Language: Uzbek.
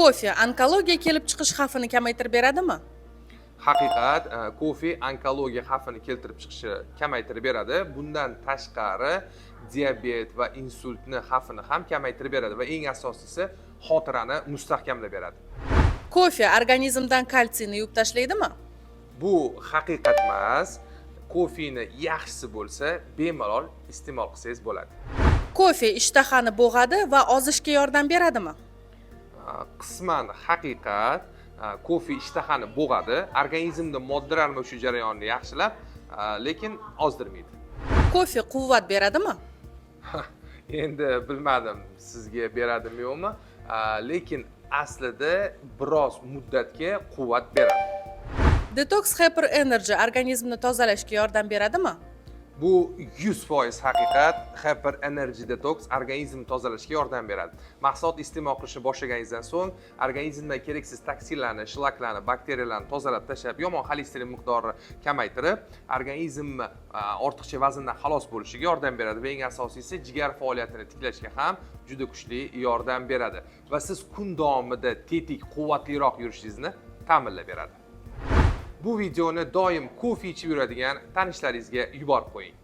Kofe onkologiya kelib chiqish xavfini kamaytirib beradimi? Haqiqat, kofe onkologiya xavfini keltirib chiqishi kamaytirib beradi. Bundan tashqari diabet va insultni xavfini ham kamaytirib beradi va eng asosiysi xotirani mustahkamlab beradi. Kofe organizmdan kalsiyni yuvib tashlaydimi? Bu haqiqat emas. Kofeni yaxshisi bo'lsa, bemalol iste'mol qilsangiz bo'ladi. Kofe ishtahani bo'g'adi va ozishga yordam beradimi? Qisman haqiqat, kofe ishtahani bo'g'adi, organizmda moddalar almashuv jarayonini yaxshilab, lekin ozdirmaydi. Kofe quvvat beradimi? Endi bilmadim sizga beradimi yo'qmi, lekin aslida biroz muddatga quvvat beradi. Detox Hyper Energy organizmni tozalashga yordam beradimi? Bu 100% haqiqat. Hyper Energy Detox organizmni tozalashga yordam beradi. Mahsulot iste'mol qilishni boshlaganingizdan so'ng organizmdagi keraksiz toksinlarni, shlaklarni, bakteriyalarni tozalab tashlab, yomon xolesterin miqdorini kamaytirib, organizmni ortiqcha vazndan xalos bo'lishiga yordam beradi va eng asosiysi jigar faoliyatini tiklashga ham juda kuchli yordam beradi va siz kun davomida tetik, quvvatliroq yurishingizni ta'minlab beradi. Bu videoni doim kofe ichib yuradigan tanishlaringizga yuborib qo'ying.